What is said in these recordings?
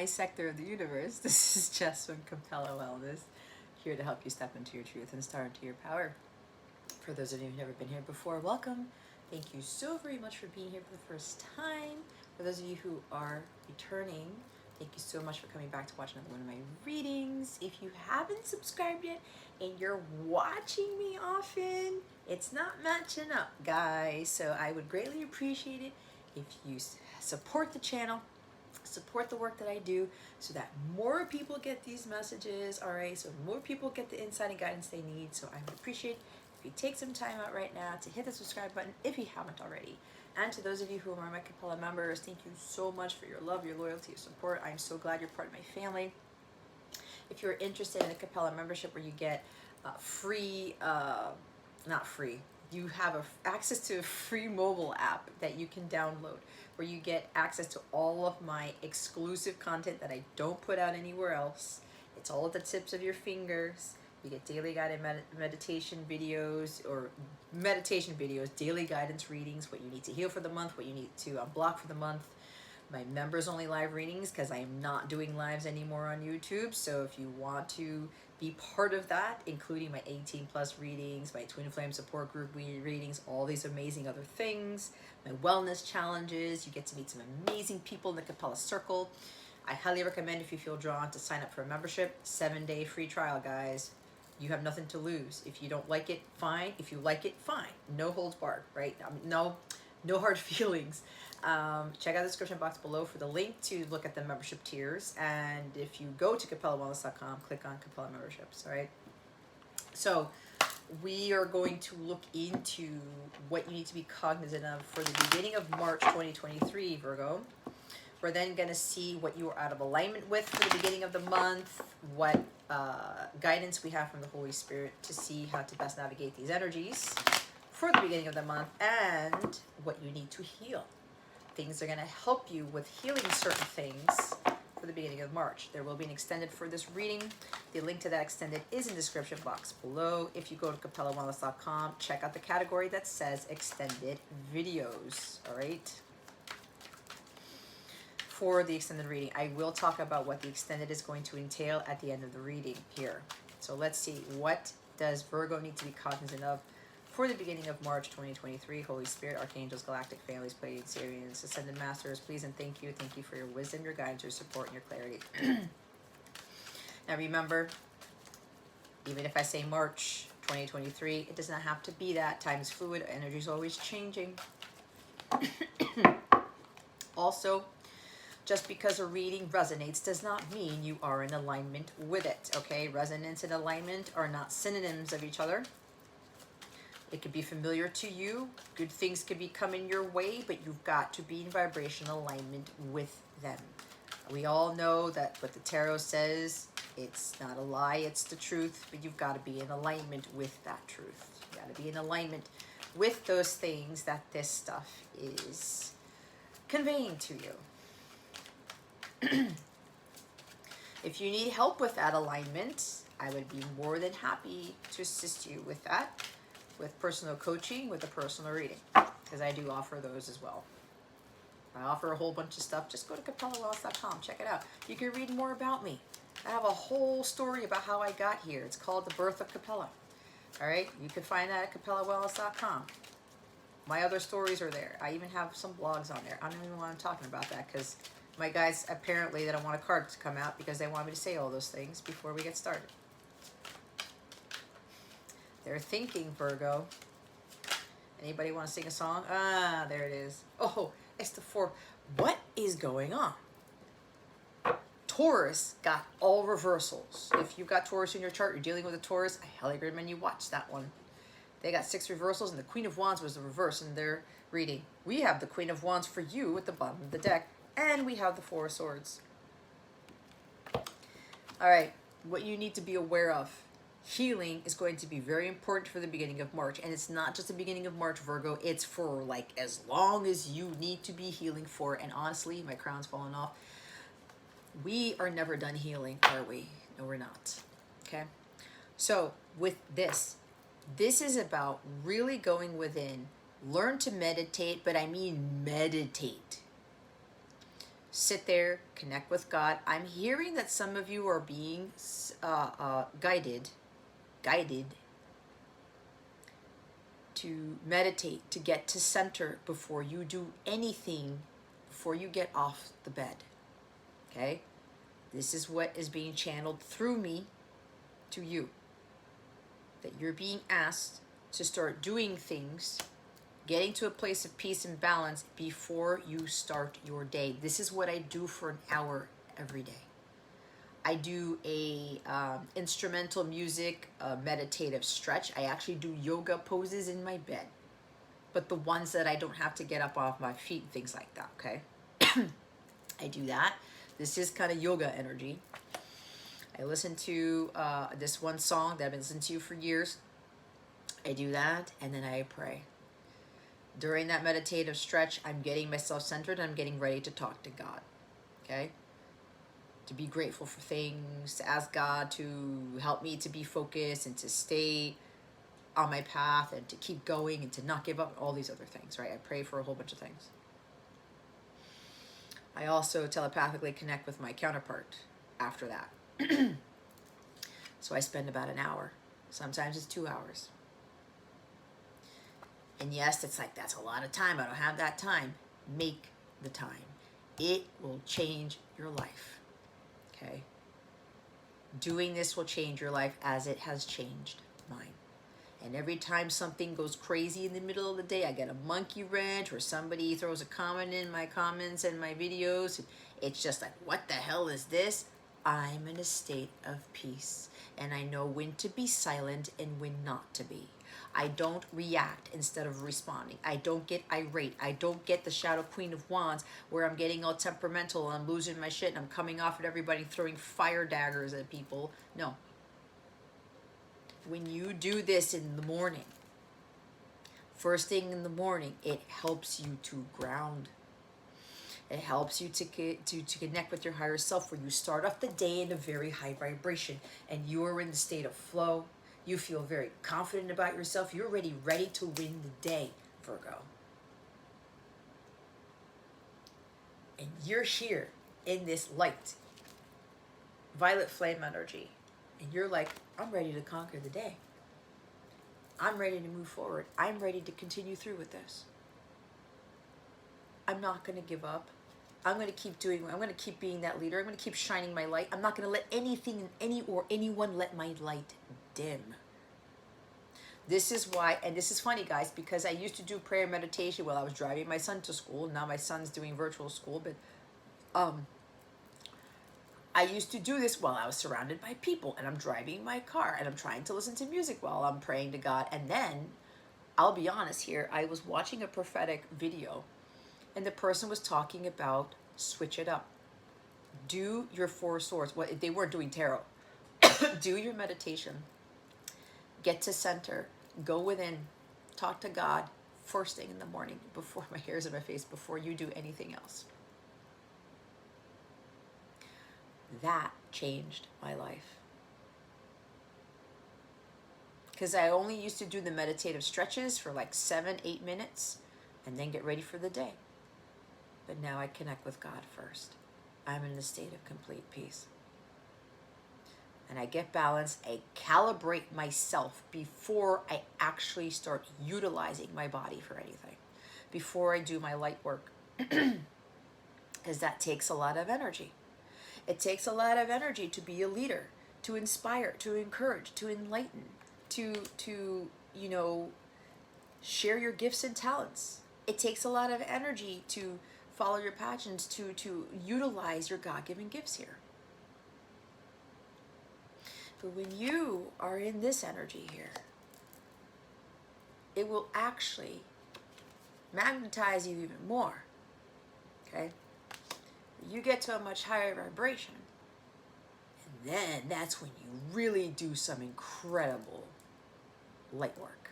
my sector of the universe. This is Jess from Capella Wellness, here to help you step into your truth and start into your power. For those of you who've never been here before, welcome. Thank you so very much for being here for the first time. For those of you who are returning, thank you so much for coming back to watch another one of my readings. If you haven't subscribed yet and you're watching me often, it's not matching up, guys. So I would greatly appreciate it if you support the channel, support the work that I do, so that more people get these messages, all right? So more people get the insight and guidance they need. So I would appreciate if you take some time out right now to hit the subscribe button if you haven't already. And to those of you who are my Capella members, thank you so much for your love, your loyalty, your support. I'm so glad you're part of my family. If you're interested in the Capella membership where you get you have access to a free mobile app that you can download, where you get access to all of my exclusive content that I don't put out anywhere else. It's all at the tips of your fingers. You get daily guided meditation videos, daily guidance readings, what you need to heal for the month, what you need to unblock for the month. My members only live readings, because I am not doing lives anymore on YouTube. So if you want to be part of that, including my 18 plus readings, my twin flame support group readings, all these amazing other things, my wellness challenges, you get to meet some amazing people in the Capella circle. I highly recommend, if you feel drawn, to sign up for a membership. 7-day free trial, guys. You have nothing to lose. If you don't like it, fine. If you like it, fine. No holds barred, right? No hard feelings. Check out the description box below for the link to look at the membership tiers. And if you go to capellawellness.com, click on Capella memberships, all right? So we are going to look into what you need to be cognizant of for the beginning of March 2023, Virgo. We're then going to see what you are out of alignment with for the beginning of the month, what guidance we have from the Holy Spirit to see how to best navigate these energies for the beginning of the month, and what you need to heal. Things are going to help you with healing certain things for the beginning of March. There will be an extended for this reading. The link to that extended is in the description box below. If you go to capellawellness.com, check out the category that says extended videos, all right? For the extended reading, I will talk about what the extended is going to entail at the end of the reading here. So let's see, what does Virgo need to be cognizant of for the beginning of March 2023? Holy Spirit, Archangels, Galactic Families, Pleiadians, Sirians, Ascended Masters, please and thank you. Thank you for your wisdom, your guidance, your support, and your clarity. Now remember, even if I say March 2023, it does not have to be that. Time is fluid, energy is always changing. Also, just because a reading resonates does not mean you are in alignment with it, okay? Resonance and alignment are not synonyms of each other. It could be familiar to you. Good things could be coming your way, but you've got to be in vibrational alignment with them. We all know that what the tarot says, it's not a lie, it's the truth, but you've got to be in alignment with that truth. You got to be in alignment with those things that this stuff is conveying to you. If you need help with that alignment, I would be more than happy to assist you with that, with personal coaching, with a personal reading, because I do offer those as well. I offer a whole bunch of stuff. Just go to capellawellness.com, check it out. You can read more about me. I have a whole story about how I got here. It's called The Birth of Capella. All right, you can find that at capellawellness.com. My other stories are there. I even have some blogs on there. I don't even know why I'm talking about that, because my guys, apparently, they don't want a card to come out because they want me to say all those things before we get started. They're thinking, Virgo. Anybody want to sing a song? Ah, there it is. Oh, it's the 4. What is going on? Taurus got all reversals. If you've got Taurus in your chart, you're dealing with a Taurus, I highly recommend you watch that one. They got 6 reversals, and the Queen of Wands was the reverse in their reading. We have the Queen of Wands for you at the bottom of the deck, and we have the 4 of Swords. All right, what you need to be aware of. Healing is going to be very important for the beginning of March. And it's not just the beginning of March, Virgo. It's for like as long as you need to be healing for. And honestly, my crown's falling off. We are never done healing, are we? No, we're not. Okay? So with this is about really going within. Learn to meditate, but I mean meditate. Sit there, connect with God. I'm hearing that some of you are being guided to meditate, to get to center before you do anything, before you get off the bed. Okay? This is what is being channeled through me to you. That you're being asked to start doing things, getting to a place of peace and balance before you start your day. This is what I do for an hour every day. I do a instrumental music, meditative stretch. I actually do yoga poses in my bed, but the ones that I don't have to get up off my feet, things like that, okay? I do that. This is kind of yoga energy. I listen to this one song that I've been listening to for years. I do that, and then I pray. During that meditative stretch, I'm getting myself centered. I'm getting ready to talk to God, okay? To be grateful for things, to ask God to help me to be focused and to stay on my path and to keep going and to not give up, all these other things, right? I pray for a whole bunch of things. I also telepathically connect with my counterpart after that. So I spend about an hour. Sometimes it's 2 hours. And yes, it's like, that's a lot of time. I don't have that time. Make the time. It will change your life. Okay? Doing this will change your life as it has changed mine. And every time something goes crazy in the middle of the day, I get a monkey wrench or somebody throws a comment in my comments and my videos. It's just like, what the hell is this? I'm in a state of peace. And I know when to be silent and when not to be. I don't react instead of responding. I don't get irate. I don't get the Shadow Queen of Wands where I'm getting all temperamental and I'm losing my shit and I'm coming off at everybody throwing fire daggers at people. No. When you do this in the morning, first thing in the morning, it helps you to ground. It helps you to connect with your higher self, where you start off the day in a very high vibration and you are in the state of flow. You feel very confident about yourself. You're already ready to win the day, Virgo. And you're here in this light, violet flame energy. And you're like, I'm ready to conquer the day. I'm ready to move forward. I'm ready to continue through with this. I'm not going to give up. I'm going to keep doing, I'm going to keep being that leader. I'm going to keep shining my light. I'm not going to let anything, anyone let my light dim. This is why, and this is funny, guys, because I used to do prayer and meditation while I was driving my son to school. Now my son's doing virtual school, but I used to do this while I was surrounded by people and I'm driving my car and I'm trying to listen to music while I'm praying to God. And then, I'll be honest here, I was watching a prophetic video and the person was talking about switch it up. Do your 4 swords. Well, they weren't doing tarot. Do your meditation. Get to center. Go within. Talk to God first thing in the morning before my hair's in my face, before you do anything else. That changed my life. Because I only used to do the meditative stretches for like 7-8 minutes and then get ready for the day. But now I connect with God first. I'm in a state of complete peace. And I get balance. I calibrate myself before I actually start utilizing my body for anything. Before I do my light work. Because that takes a lot of energy. It takes a lot of energy to be a leader, to inspire, to encourage, to enlighten, to you know, share your gifts and talents. It takes a lot of energy to follow your passions, to utilize your God-given gifts here. But when you are in this energy here, it will actually magnetize you even more. Okay? You get to a much higher vibration. And then that's when you really do some incredible light work.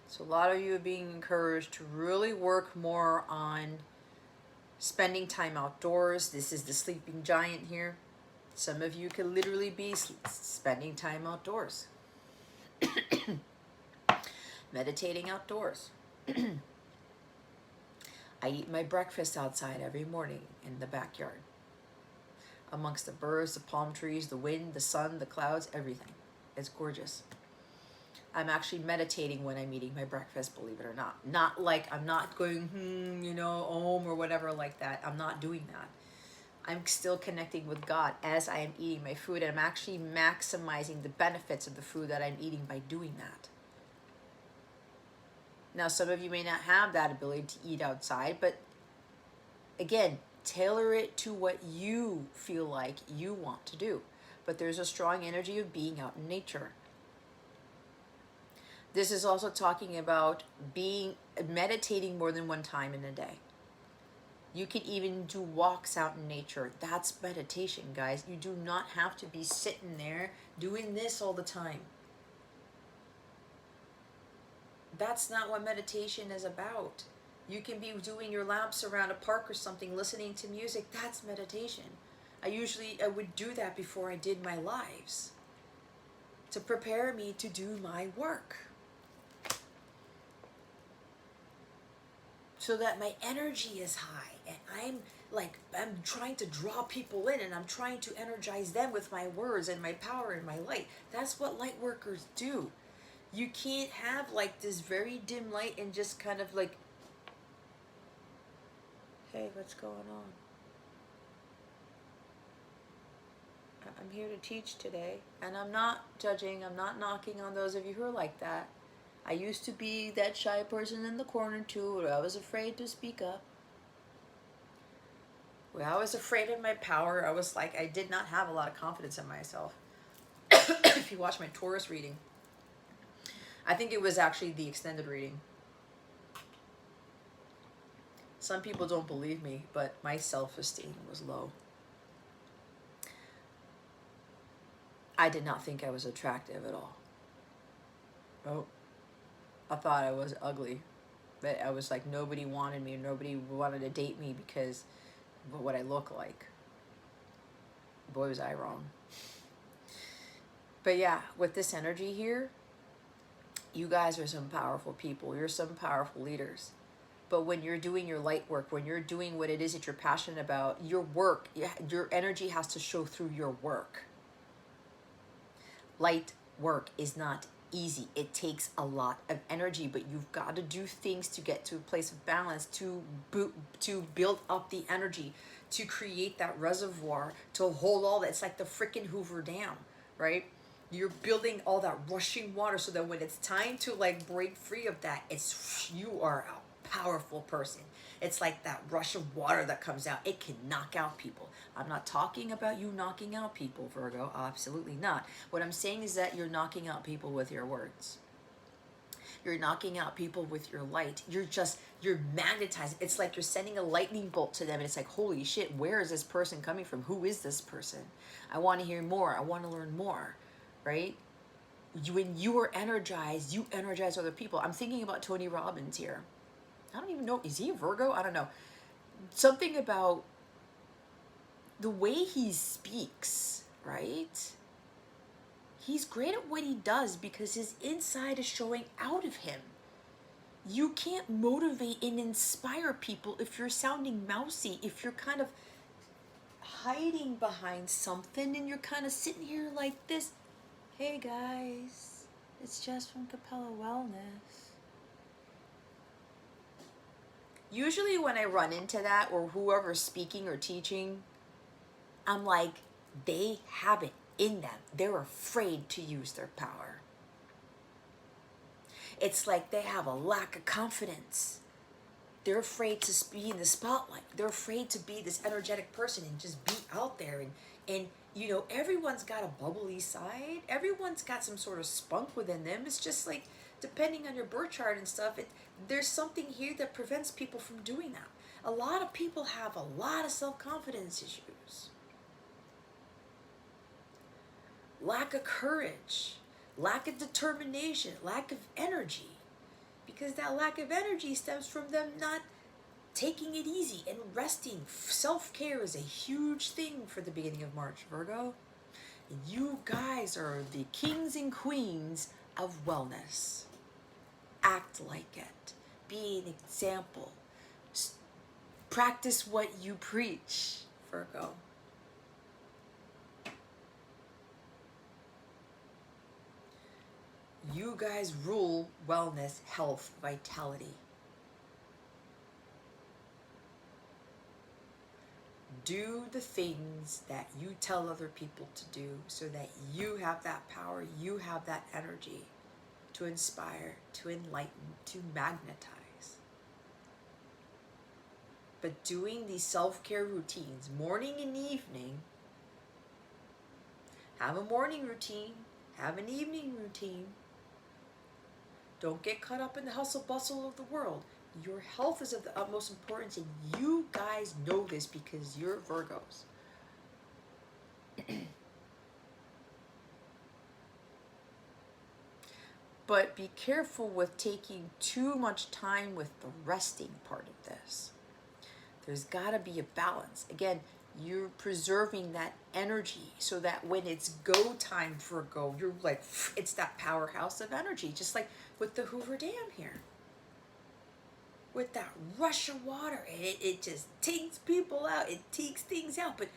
So a lot of you are being encouraged to really work more on spending time outdoors. This is the sleeping giant here. Some of you could literally be spending time outdoors. Meditating outdoors. I eat my breakfast outside every morning in the backyard, amongst the birds, the palm trees, the wind, the sun, the clouds, everything. It's gorgeous. I'm actually meditating when I'm eating my breakfast, believe it or not. Not like I'm not going, om or whatever like that. I'm not doing that. I'm still connecting with God as I am eating my food, and I'm actually maximizing the benefits of the food that I'm eating by doing that. Now, some of you may not have that ability to eat outside, but again, tailor it to what you feel like you want to do. But there's a strong energy of being out in nature. This is also talking about meditating more than one time in a day. You can even do walks out in nature. That's meditation, guys. You do not have to be sitting there doing this all the time. That's not what meditation is about. You can be doing your laps around a park or something, listening to music. That's meditation. I would do that before I did my lives to prepare me to do my work, so that my energy is high and I'm trying to draw people in, and I'm trying to energize them with my words and my power and my light. That's what light workers do. You can't have like this very dim light and just kind of like, hey, what's going on? I'm here to teach today, and I'm not judging, I'm not knocking on those of you who are like that. I used to be that shy person in the corner too, where I was afraid to speak up. Where I was afraid of my power. I was like, I did not have a lot of confidence in myself. If you watch my Taurus reading, I think it was actually the extended reading. Some people don't believe me, but my self-esteem was low. I did not think I was attractive at all. Oh, I thought I was ugly. But I was like, nobody wanted me, nobody wanted to date me because of what I look like. Boy, was I wrong. But yeah, with this energy here, you guys are some powerful people. You're some powerful leaders. But when you're doing your light work, when you're doing what it is that you're passionate about, your work, your energy has to show through your work. Light work is not easy. It takes a lot of energy, but you've got to do things to get to a place of balance, to build up the energy, to create that reservoir, to hold all that. It's like the freaking Hoover Dam, right? You're building all that rushing water so that when it's time to like break free of that, you are a powerful person. It's like that rush of water that comes out. It can knock out people. I'm not talking about you knocking out people, Virgo. Absolutely not. What I'm saying is that you're knocking out people with your words. You're knocking out people with your light. You're magnetizing. It's like you're sending a lightning bolt to them, and it's like, holy shit, where is this person coming from? Who is this person? I want to hear more. I want to learn more, right? When you are energized, you energize other people. I'm thinking about Tony Robbins here. I don't even know, is he a Virgo? I don't know. Something about the way he speaks, right? He's great at what he does because his inside is showing out of him. You can't motivate and inspire people if you're sounding mousy, if you're kind of hiding behind something and you're kind of sitting here like this. Hey guys, it's Jess from Capella Wellness. Usually when I run into that, or whoever's speaking or teaching, I'm like, they have it in them. They're afraid to use their power. It's like they have a lack of confidence. They're afraid to be in the spotlight. They're afraid to be this energetic person and just be out there. And you know, everyone's got a bubbly side. Everyone's got some sort of spunk within them. It's just like, depending on your birth chart and stuff, there's something here that prevents people from doing that. A lot of people have a lot of self-confidence issues. Lack of courage, lack of determination, lack of energy. Because that lack of energy stems from them not taking it easy and resting. Self-care is a huge thing for the beginning of March, Virgo. You guys are the kings and queens of wellness. Act like it. Be an example. Practice what you preach, Virgo. You guys rule wellness, health, vitality. Do the things that you tell other people to do so that you have that power, you have that energy to inspire, to enlighten, to magnetize. But doing these self-care routines, morning and evening, have a morning routine, have an evening routine. Don't get caught up in the hustle bustle of the world. Your health is of the utmost importance, and you guys know this because you're Virgos. But be careful with taking too much time with the resting part of this. There's got to be a balance. Again, you're preserving that energy so that when it's go time for go, you're like, it's that powerhouse of energy, just like with the Hoover Dam here. With that rush of water, it just takes people out, it takes things out, but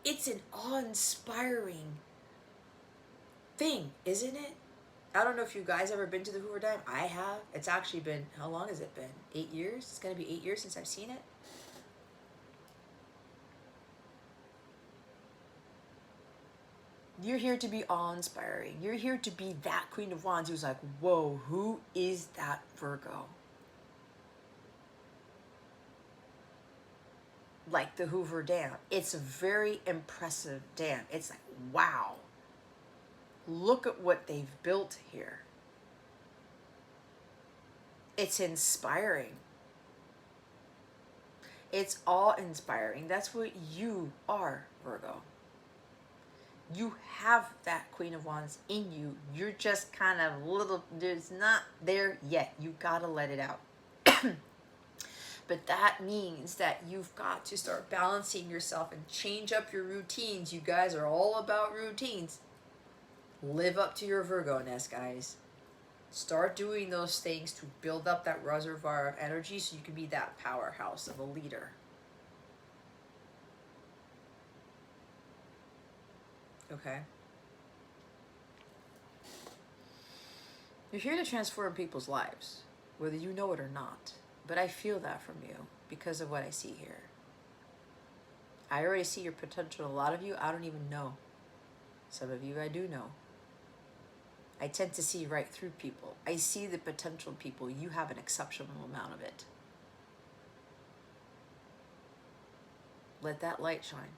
it's an awe-inspiring thing, isn't it? I don't know if you guys ever been to the Hoover Dam. I have. It's actually been, how long has it been? 8 years? It's going to be 8 years since I've seen it. You're here to be awe-inspiring. You're here to be that Queen of Wands who's like, whoa, who is that Virgo? Like the Hoover Dam. It's a very impressive dam. It's like, wow. Look at what they've built here. It's inspiring. It's awe-inspiring. That's what you are, Virgo. You have that Queen of Wands in you. You're just kind of there's not there yet. You gotta let it out. But that means that you've got to start balancing yourself and change up your routines. You guys are all about routines. Live up to your Virgo-ness, guys. Start doing those things to build up that reservoir of energy so you can be that powerhouse of a leader. Okay? You're here to transform people's lives, whether you know it or not. But I feel that from you because of what I see here. I already see your potential. A lot of you, I don't even know. Some of you, I do know. I tend to see right through people. I see the potential in people. You have an exceptional amount of it. Let that light shine.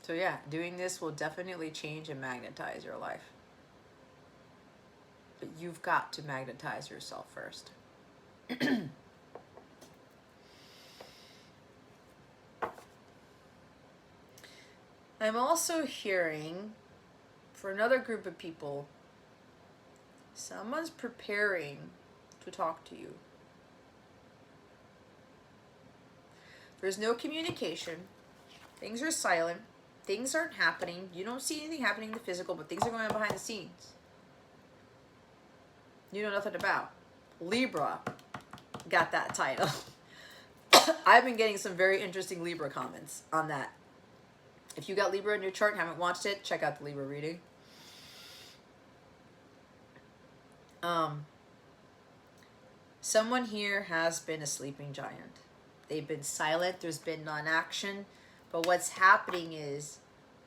So yeah, doing this will definitely change and magnetize your life. But you've got to magnetize yourself first. I'm also hearing, for another group of people, someone's preparing to talk to you. There's no communication. Things are silent. Things aren't happening. You don't see anything happening in the physical, but things are going on behind the scenes. You know nothing about. Libra got that title. I've been getting some very interesting Libra comments on that. If you got Libra in your chart and haven't watched it, check out the Libra reading. Someone here has been a sleeping giant. They've been silent. There's been non-action. But what's happening is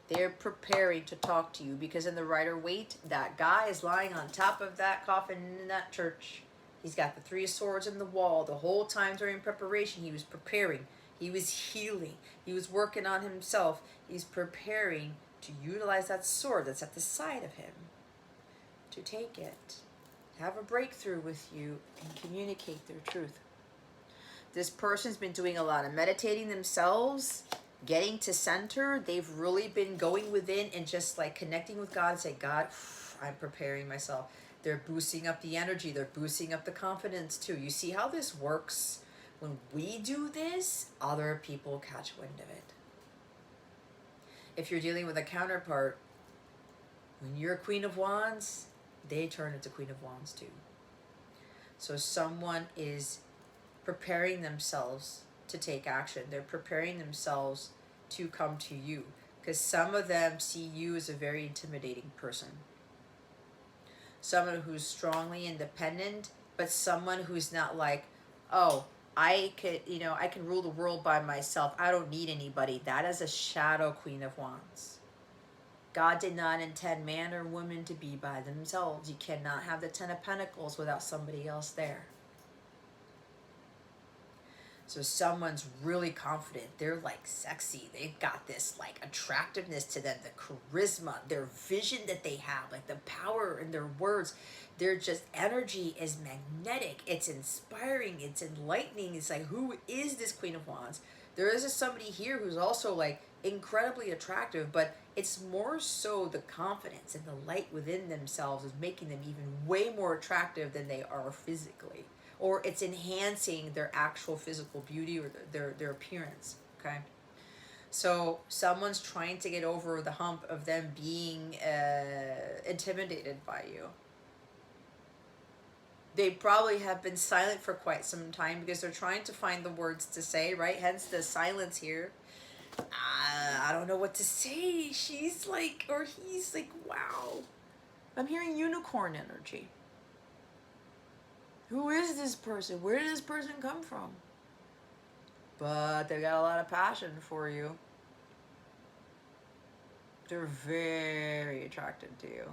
they're preparing to talk to you because in the Rider-Waite, that guy is lying on top of that coffin in that church. He's got the 3 of Swords in the wall. The whole time during preparation, he was preparing. He was healing. He was working on himself. He's preparing to utilize that sword that's at the side of him to take it, have a breakthrough with you, and communicate their truth. This person's been doing a lot of meditating themselves, getting to center. They've really been going within and just like connecting with God and say, God, I'm preparing myself. They're boosting up the energy. They're boosting up the confidence too. You see how this works? When we do this, other people catch wind of it. If you're dealing with a counterpart, when you're Queen of Wands, they turn into Queen of Wands too. So someone is preparing themselves to take action. They're preparing themselves to come to you, because some of them see you as a very intimidating person. Someone who's strongly independent, but someone who's not like, oh, I could, I can rule the world by myself. I don't need anybody. That is a shadow Queen of Wands. God did not intend man or woman to be by themselves. You cannot have the Ten of Pentacles without somebody else there. So someone's really confident. They're like sexy. They've got this like attractiveness to them, the charisma, their vision that they have, like the power in their words. Their just energy is magnetic. It's inspiring. It's enlightening. It's like, who is this Queen of Wands? There is somebody here who's also like incredibly attractive, but it's more so the confidence and the light within themselves is making them even way more attractive than they are physically. Or it's enhancing their actual physical beauty or their appearance, okay? So someone's trying to get over the hump of them being intimidated by you. They probably have been silent for quite some time because they're trying to find the words to say, right? Hence the silence here. I don't know what to say. She's like, or he's like, wow. I'm hearing unicorn energy. Who is this person? Where did this person come from? But they got a lot of passion for you. They're very attracted to you.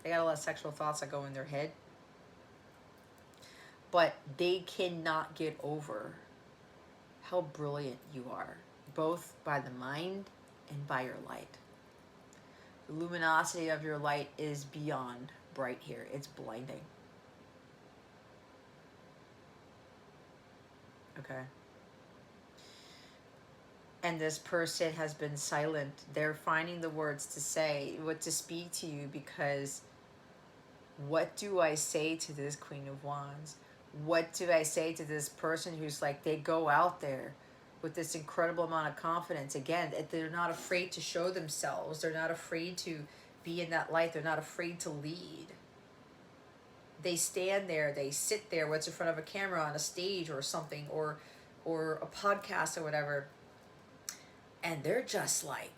They got a lot of sexual thoughts that go in their head. But they cannot get over how brilliant you are, both by the mind and by your light. The luminosity of your light is beyond bright here. It's blinding. Okay. And this person has been silent. They're finding the words to say, what to speak to you, because what do I say to this Queen of Wands? What do I say to this person who's like, they go out there with this incredible amount of confidence? Again, they're not afraid to show themselves. They're not afraid to be in that light. They're not afraid to lead. They stand there, they sit there, what's in front of a camera on a stage or something, or a podcast or whatever, and they're just like,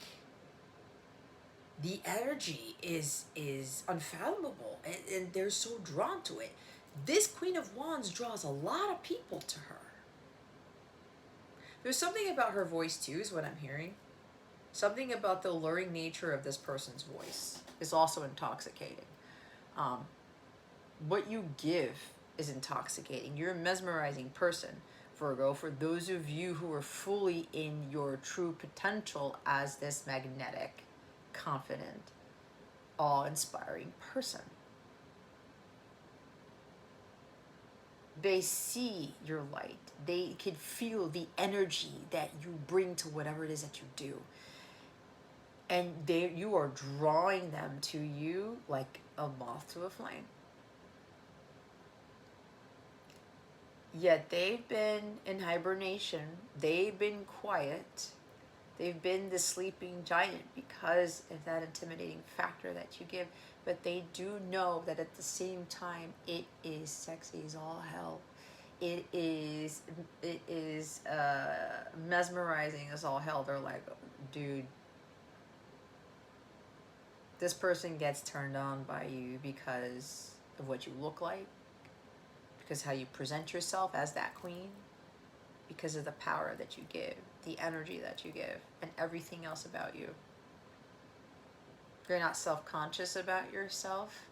the energy is unfathomable, and they're so drawn to it. This Queen of Wands draws a lot of people to her. There's something about her voice too, is what I'm hearing. Something about the alluring nature of this person's voice is also intoxicating. What you give is intoxicating. You're a mesmerizing person, Virgo, for those of you who are fully in your true potential as this magnetic, confident, awe-inspiring person. They see your light. They can feel the energy that you bring to whatever it is that you do. And you are drawing them to you like a moth to a flame. Yet they've been in hibernation. They've been quiet. They've been the sleeping giant because of that intimidating factor that you give. But they do know that at the same time, it is sexy as all hell. It is mesmerizing as all hell. They're like, dude, this person gets turned on by you because of what you look like, because how you present yourself as that queen, because of the power that you give, the energy that you give, and everything else about you. You're not self-conscious about yourself.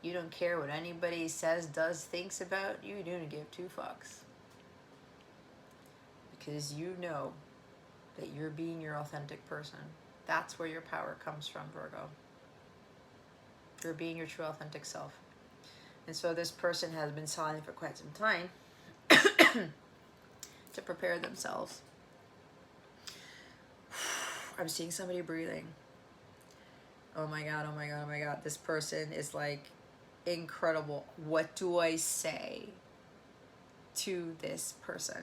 You don't care what anybody says, does, thinks about you. You don't give two fucks. Because you know that you're being your authentic person. That's where your power comes from, Virgo. You're being your true authentic self. And so this person has been silent for quite some time to prepare themselves. I'm seeing somebody breathing. Oh my God, oh my God, oh my God. This person is like incredible. What do I say to this person?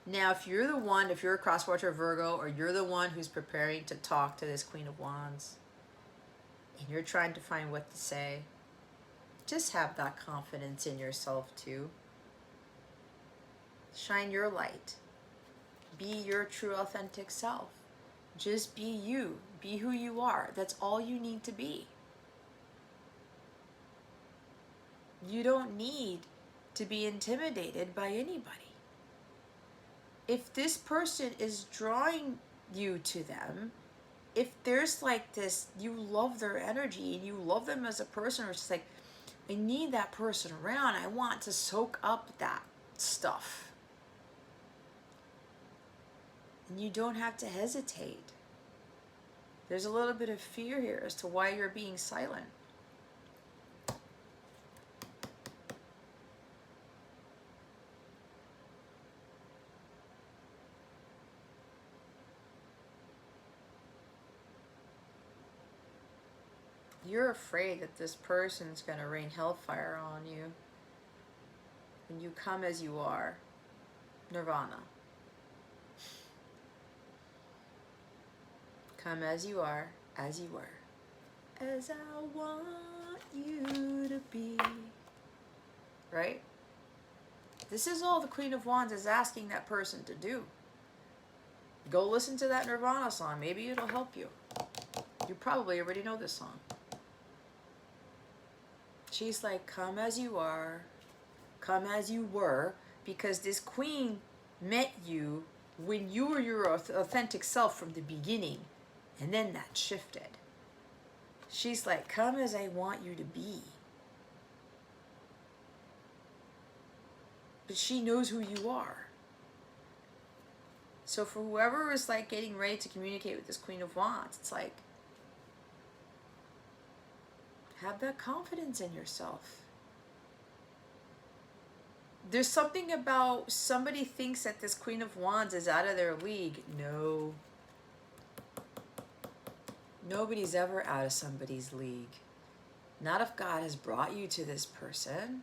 Now, if you're the one, if you're a cross-watcher Virgo, or you're the one who's preparing to talk to this Queen of Wands, and you're trying to find what to say, just have that confidence in yourself too. Shine your light. Be your true, authentic self. Just be you. Be who you are. That's all you need to be. You don't need to be intimidated by anybody. If this person is drawing you to them, if there's like this, you love their energy and you love them as a person, or it's just like, I need that person around. I want to soak up that stuff. And you don't have to hesitate. There's a little bit of fear here as to why you're being silent. You're afraid that this person's going to rain hellfire on you when you come as you are. Nirvana. Come as you are, as you were. As I want you to be. Right? This is all the Queen of Wands is asking that person to do. Go listen to that Nirvana song. Maybe it'll help you. You probably already know this song. She's like, come as you are, come as you were, because this queen met you when you were your authentic self from the beginning, and then that shifted. She's like, come as I want you to be. But she knows who you are. So for whoever is like getting ready to communicate with this Queen of Wands, it's like, have that confidence in yourself. There's something about somebody thinks that this Queen of Wands is out of their league. No. Nobody's ever out of somebody's league. Not if God has brought you to this person.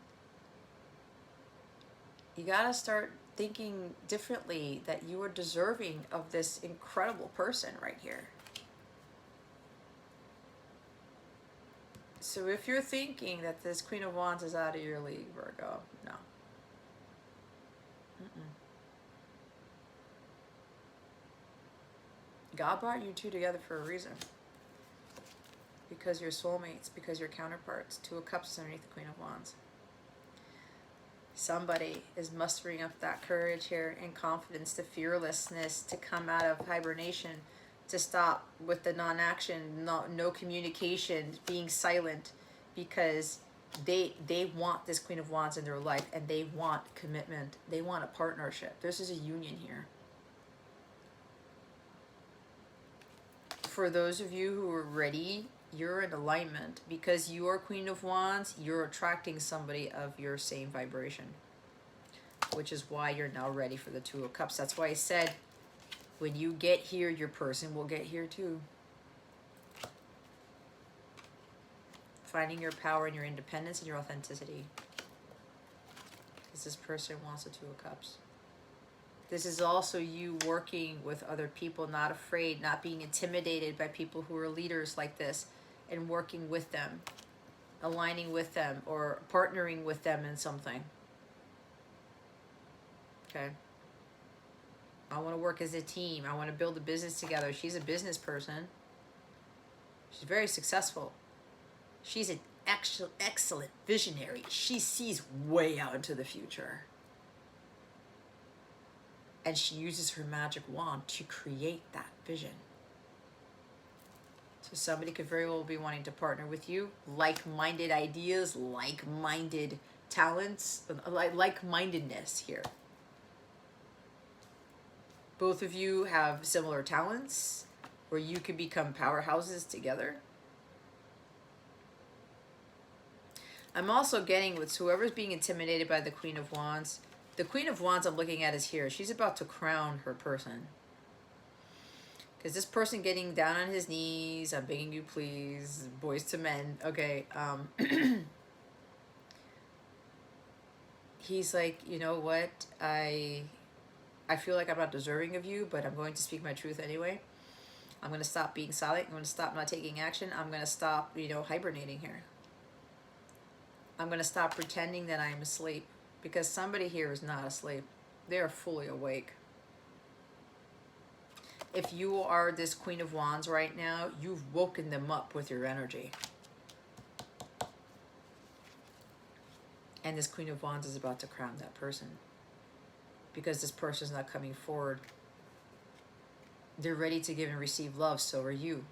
You gotta start thinking differently that you are deserving of this incredible person right here. So if you're thinking that this Queen of Wands is out of your league, Virgo, no. God brought you two together for a reason. Because you're soulmates, because you're counterparts. Two of Cups is underneath the Queen of Wands. Somebody is mustering up that courage here and confidence, the fearlessness to come out of hibernation, to stop with the non-action, no communication, being silent, because they want this Queen of Wands in their life, and they want commitment. They want a partnership. This is a union here. For those of you who are ready, you're in alignment, because you are Queen of Wands. You're attracting somebody of your same vibration, which is why you're now ready for the Two of Cups. That's why I said, when you get here, your person will get here too. Finding your power and your independence and your authenticity. Because this person wants the Two of Cups. This is also you working with other people, not afraid, not being intimidated by people who are leaders like this, and working with them, aligning with them, or partnering with them in something. Okay? I want to work as a team. I want to build a business together. She's a business person. She's very successful. She's an excellent visionary. She sees way out into the future. And she uses her magic wand to create that vision. So somebody could very well be wanting to partner with you. Like-minded ideas, like-minded talents, like-mindedness here. Both of you have similar talents where you could become powerhouses together. I'm also getting with whoever's being intimidated by the Queen of Wands. The Queen of Wands I'm looking at is here. She's about to crown her person. Because this person getting down on his knees, I'm begging you please, boys to men, okay. He's like, you know what, I I feel like I'm not deserving of you, but I'm going to speak my truth anyway. I'm going to stop being silent. I'm going to stop not taking action. I'm going to stop, hibernating here. I'm going to stop pretending that I'm asleep, because somebody here is not asleep. They are fully awake. If you are this Queen of Wands right now, you've woken them up with your energy. And this Queen of Wands is about to crown that person, because this person is not coming forward. They're ready to give and receive love, so are you.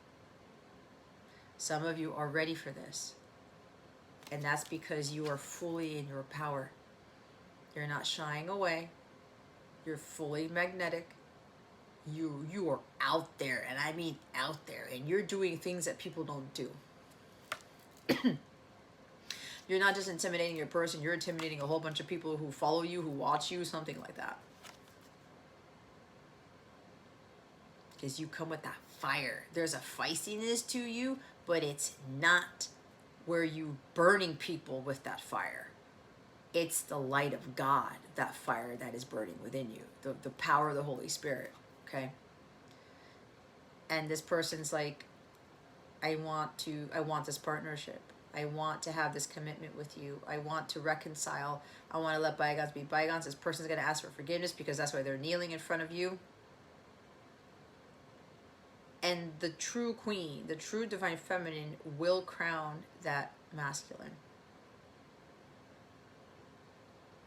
Some of you are ready for this. And that's because you are fully in your power. You're not shying away. You're fully magnetic. You are out there, and I mean out there, and you're doing things that people don't do. You're not just intimidating your person, you're intimidating a whole bunch of people who follow you, who watch you, something like that. Because you come with that fire. There's a feistiness to you, but it's not where you burning people with that fire. It's the light of God, that fire that is burning within you, the power of the Holy Spirit, okay? And this person's like, I want this partnership. I want to have this commitment with you. I want to reconcile. I want to let bygones be bygones. This person's going to ask for forgiveness, because that's why they're kneeling in front of you. And the true queen, the true divine feminine will crown that masculine.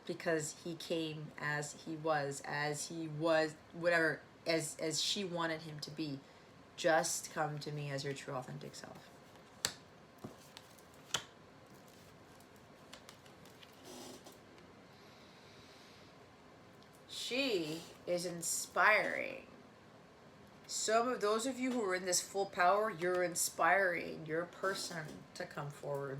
Because he came as he was, whatever, as she wanted him to be. Just come to me as your true authentic self. She is inspiring. Some of those of you who are in this full power, you're inspiring your person to come forward.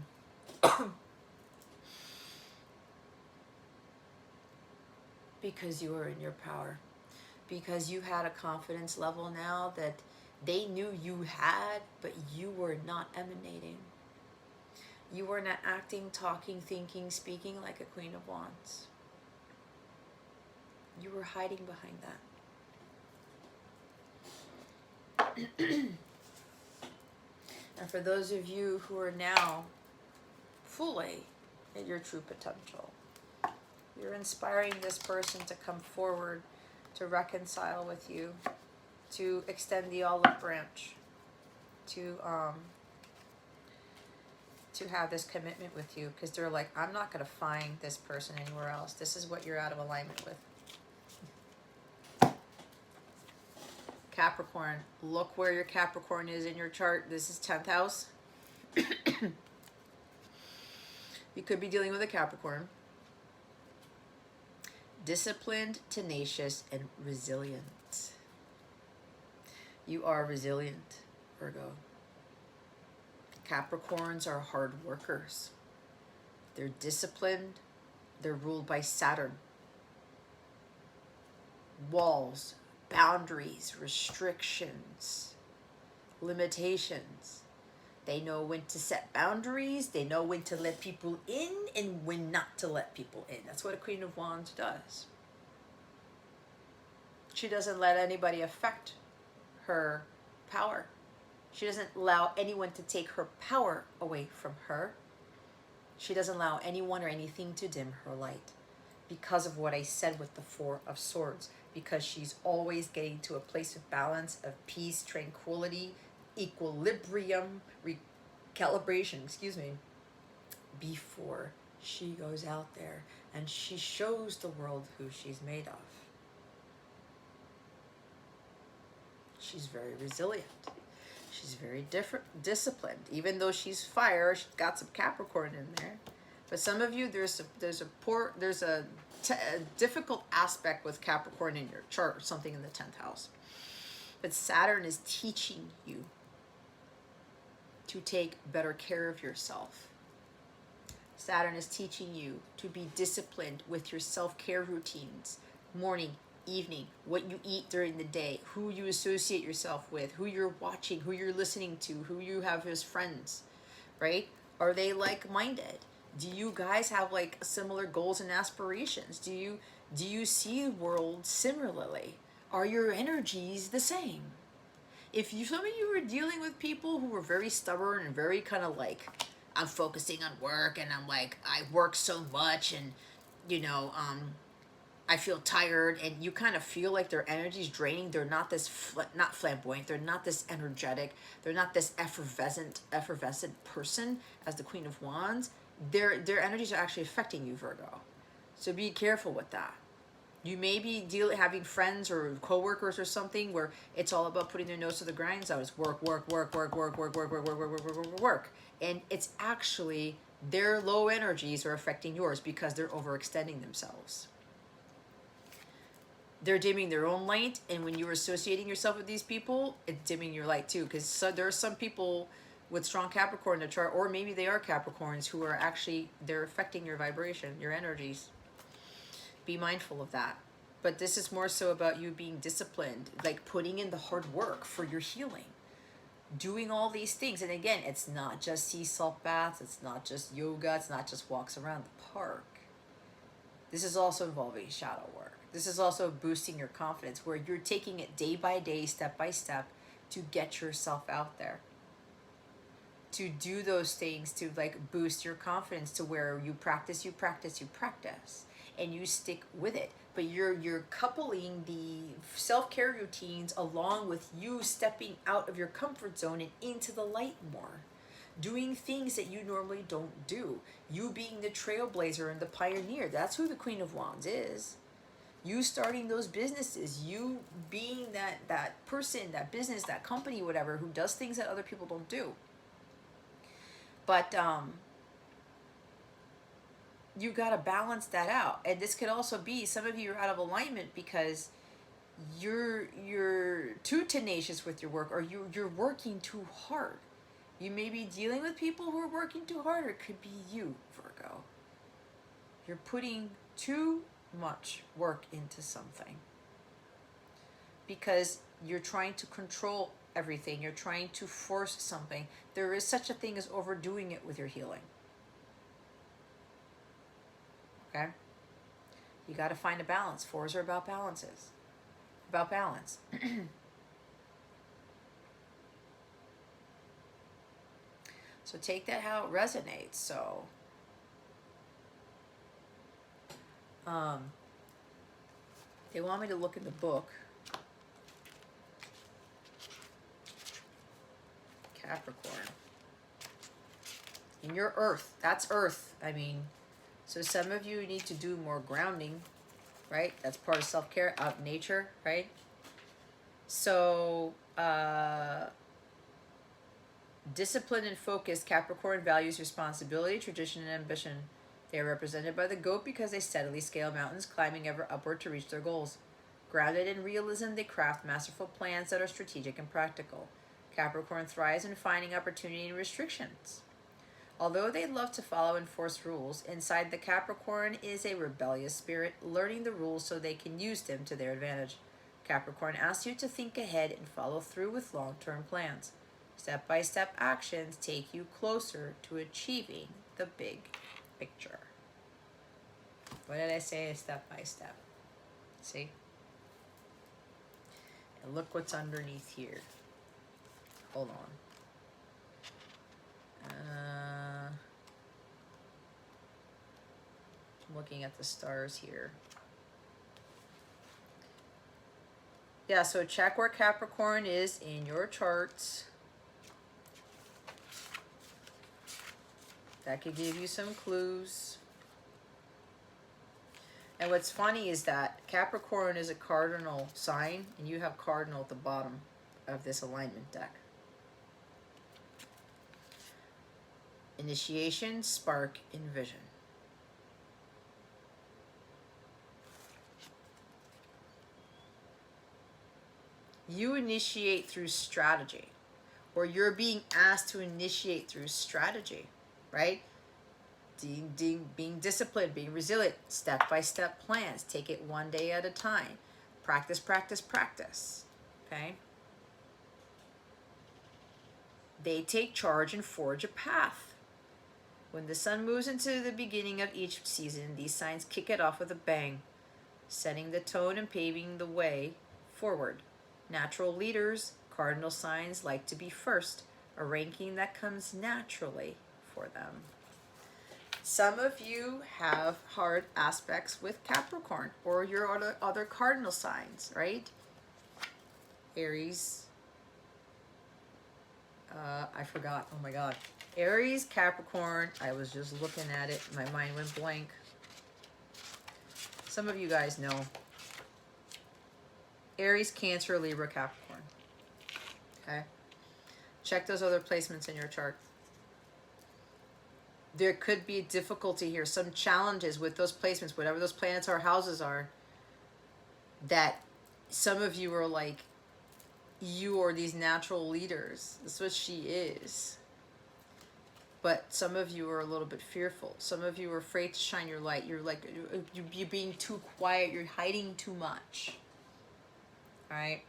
Because you are in your power. Because you had a confidence level now that they knew you had, but you were not emanating. You were not acting, talking, thinking, speaking like a Queen of Wands. You were hiding behind that. And for those of you who are now fully at your true potential, you're inspiring this person to come forward, to reconcile with you, to extend the olive branch, to have this commitment with you, because they're like, I'm not going to find this person anywhere else. This is what you're out of alignment with. Capricorn, look where your Capricorn is in your chart. This is 10th house. You could be dealing with a Capricorn. Disciplined, tenacious, and resilient. You are resilient, Virgo. Capricorns are hard workers. They're disciplined. They're ruled by Saturn. Walls, boundaries, restrictions, limitations. They know when to set boundaries. They know when to let people in and when not to let people in. That's what a Queen of Wands does. She doesn't let anybody affect her power. She doesn't allow anyone to take her power away from her. She doesn't allow anyone or anything to dim her light. Because of what I said with the Four of Swords. Because she's always getting to a place of balance, of peace, tranquility, equilibrium, recalibration, before she goes out there and she shows the world who she's made of. She's very resilient. She's very disciplined. Even though she's fire, she's got some Capricorn in there. But some of you, there's a difficult aspect with Capricorn in your chart, or something in the 10th house. But Saturn is teaching you to take better care of yourself. Saturn is teaching you to be disciplined with your self-care routines, morning, evening, what you eat during the day, who you associate yourself with, who you're watching, who you're listening to, who you have as friends, right? Are they like-minded? Do you guys have like similar goals and aspirations? Do Do you see the world similarly? Are your energies the same? If you, some of you were dealing with people who were very stubborn and very kind of like, I'm focusing on work and I'm like, I work so much and, you know, I feel tired, and you kind of feel like their energy's draining. They're not this, not flamboyant. They're not this energetic. They're not this effervescent person as the Queen of Wands. Their energies are actually affecting you, Virgo. So be careful with that. You may be having friends or coworkers or something where it's all about putting their nose to the grindstone. It's work, work, work, work, work, work, work, work, work, work, work, work, work, work, and it's actually their low energies are affecting yours because they're overextending themselves. They're dimming their own light, and when you're associating yourself with these people, it's dimming your light too. Because there are some people with strong Capricorn in the chart, or maybe they are Capricorns, who are actually, they're affecting your vibration, your energies. Be mindful of that. But this is more so about you being disciplined, like putting in the hard work for your healing, doing all these things. And again, it's not just sea salt baths, it's not just yoga, it's not just walks around the park. This is also involving shadow work. This is also boosting your confidence, where you're taking it day by day, step by step, to get yourself out there. To do those things to like boost your confidence, to where you practice, and you stick with it. But you're coupling the self-care routines along with you stepping out of your comfort zone and into the light more. Doing things that you normally don't do. You being the trailblazer and the pioneer. That's who the Queen of Wands is. You starting those businesses, you being that person, that business, that company, whatever, who does things that other people don't do. But you got to balance that out. And this could also be, some of you are out of alignment because you're too tenacious with your work, or you're working too hard. You may be dealing with people who are working too hard, or it could be you, Virgo. You're putting too much work into something because you're trying to control everything. You're trying to force something. There is such a thing as overdoing it with your healing. Okay? You got to find a balance. Fours are about balances. About balance. So take that how it resonates. So they want me to look in the book. Capricorn. And you're Earth. That's Earth. I mean, so some of you need to do more grounding, right? That's part of self-care, out in nature, right? So, discipline and focus. Capricorn values responsibility, tradition, and ambition. They are represented by the goat because they steadily scale mountains, climbing ever upward to reach their goals. Grounded in realism, they craft masterful plans that are strategic and practical. Capricorn thrives in finding opportunity and restrictions. Although they love to follow and enforce rules, inside the Capricorn is a rebellious spirit, learning the rules so they can use them to their advantage. Capricorn asks you to think ahead and follow through with long-term plans. Step-by-step actions take you closer to achieving the big picture. What did I say? Step by step. See? And look what's underneath here. Hold on. I'm looking at the stars here. Yeah, so check where Capricorn is in your charts. That could give you some clues. And what's funny is that Capricorn is a cardinal sign, and you have cardinal at the bottom of this alignment deck. Initiation, spark, and vision. You initiate through strategy, or you're being asked to initiate through strategy, right? Being disciplined, being resilient, step-by-step plans. Take it one day at a time. Practice, practice, practice, okay? They take charge and forge a path. When the sun moves into the beginning of each season, these signs kick it off with a bang. setting the tone and paving the way forward. Natural leaders, cardinal signs, like to be first, a ranking that comes naturally for them. Some of you have hard aspects with Capricorn or your other cardinal signs, right? Aries. I forgot. Oh my God. Aries, Capricorn. I was just looking at it. My mind went blank. Some of you guys know. Aries, Cancer, Libra, Capricorn. Okay? Check those other placements in your chart. There could be a difficulty here, some challenges with those placements, whatever those planets or houses are, that some of you are like, you are these natural leaders. That's what she is. But some of you are a little bit fearful. Some of you are afraid to shine your light. You're like, you're being too quiet. You're hiding too much. All right?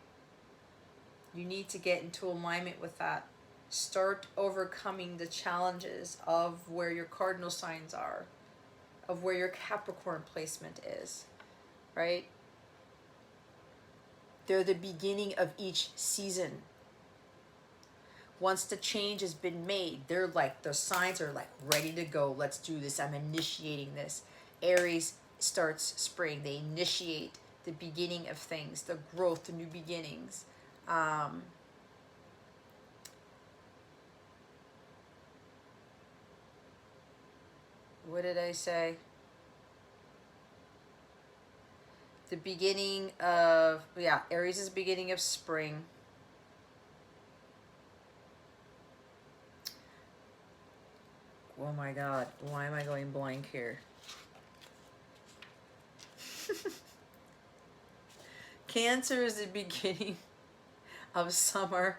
You need to get into alignment with that. Start overcoming the challenges of where your cardinal signs are, of where your Capricorn placement is, right? They're the beginning of each season. Once the change has been made, they're like, the signs are like ready to go. Let's do this. I'm initiating this. Aries starts spring. They initiate the beginning of things, the growth, the new beginnings. What did I say? The beginning of, yeah, Aries is the beginning of spring. Oh my God, why am I going blank here? Cancer is the beginning of summer.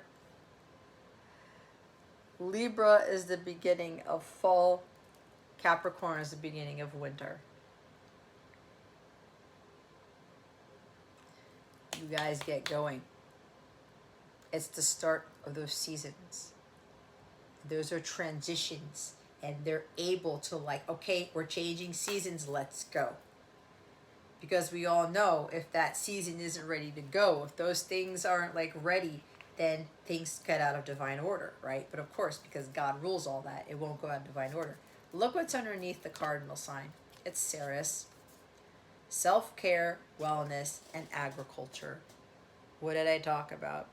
Libra is the beginning of fall. Capricorn is the beginning of winter. You guys get going. It's the start of those seasons. Those are transitions, and they're able to like, okay, we're changing seasons, let's go. Because we all know if that season isn't ready to go, if those things aren't like ready, then things get out of divine order, right? But of course, because God rules all that, it won't go out of divine order. Look what's underneath the cardinal sign. It's Ceres. Self-care, wellness, and agriculture. What did I talk about?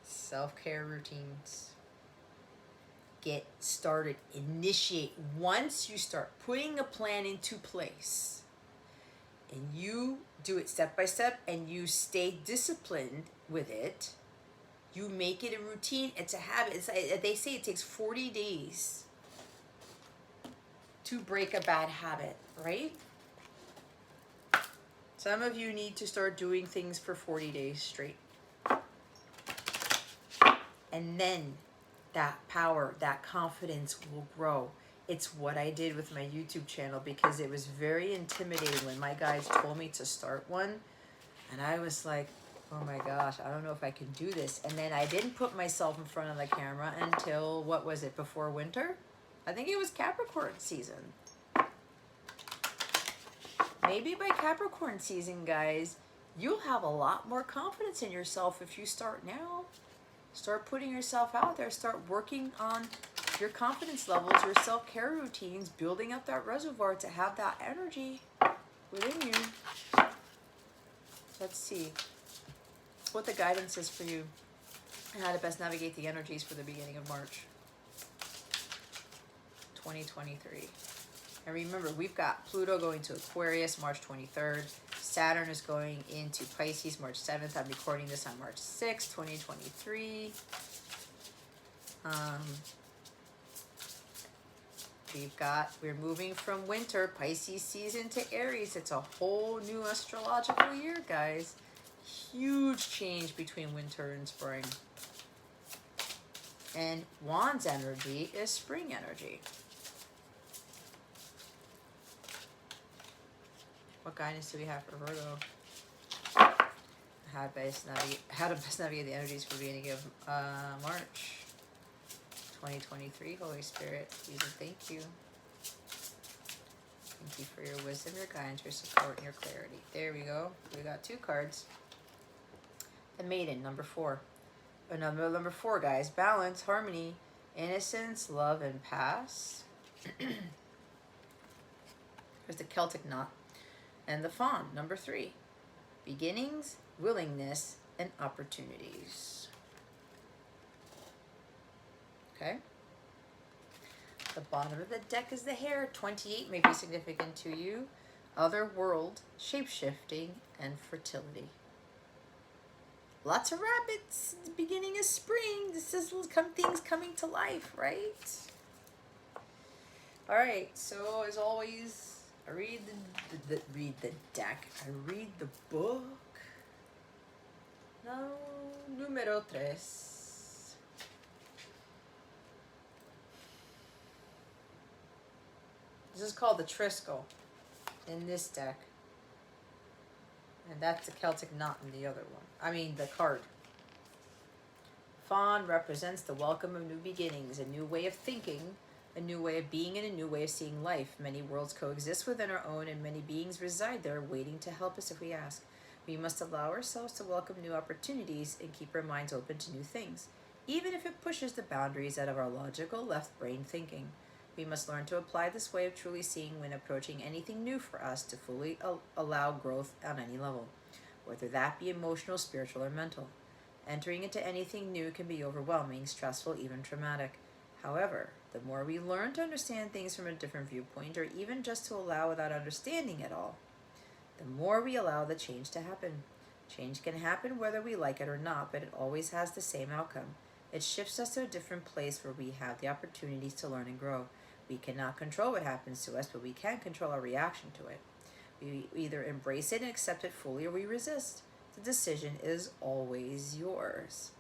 Self-care routines. Get started. Initiate. Once you start putting a plan into place, and you do it step by step, and you stay disciplined with it, you make it a routine. It's a habit. They say it takes 40 days to break a bad habit, right? Some of you need to start doing things for 40 days straight. And then that power, that confidence will grow. It's what I did with my YouTube channel, because it was very intimidating when my guys told me to start one. And I was like, oh my gosh, I don't know if I can do this. And then I didn't put myself in front of the camera until, what was it, before winter? I think it was Capricorn season. Maybe by Capricorn season, guys, you'll have a lot more confidence in yourself if you start now. Start putting yourself out there. Start working on your confidence levels, your self-care routines, building up that reservoir to have that energy within you. Let's see what the guidance is for you and how to best navigate the energies for the beginning of March 2023. And remember, we've got Pluto going to Aquarius March 23rd. Saturn is going into Pisces March 7th. I'm recording this on March 6th, 2023. We're moving from winter, Pisces season, to Aries. It's a whole new astrological year, guys. Huge change between winter and spring. And Wands energy is spring energy. What guidance do we have for Virgo? How to best navigate the energies for beginning of March 2023. Holy Spirit, please and thank you. Thank you for your wisdom, your guidance, your support, and your clarity. There we go. We got 2 cards. The Maiden, number 4. Number 4, guys. Balance, harmony, innocence, love, and past. There's the Celtic knot. And the Fawn, number 3. Beginnings, willingness, and opportunities. Okay. The bottom of the deck is the Hare. 28 may be significant to you. Other world, shape-shifting, and fertility. Lots of rabbits. The beginning of spring. This is things coming to life, right? All right. So as always, I read the deck. I read the book. No, número 3. This is called the Triskel in this deck. And that's the Celtic knot in the other one. I mean, the card. Fawn represents the welcome of new beginnings, a new way of thinking, a new way of being, and a new way of seeing life. Many worlds coexist within our own, and many beings reside there waiting to help us if we ask. We must allow ourselves to welcome new opportunities and keep our minds open to new things, even if it pushes the boundaries out of our logical left brain thinking. We must learn to apply this way of truly seeing when approaching anything new for us to fully allow growth on any level, whether that be emotional, spiritual, or mental. Entering into anything new can be overwhelming, stressful, even traumatic. However, the more we learn to understand things from a different viewpoint, or even just to allow without understanding at all, the more we allow the change to happen. Change can happen whether we like it or not, but it always has the same outcome. It shifts us to a different place where we have the opportunities to learn and grow. We cannot control what happens to us, but we can control our reaction to it. We either embrace it and accept it fully, or we resist. The decision is always yours.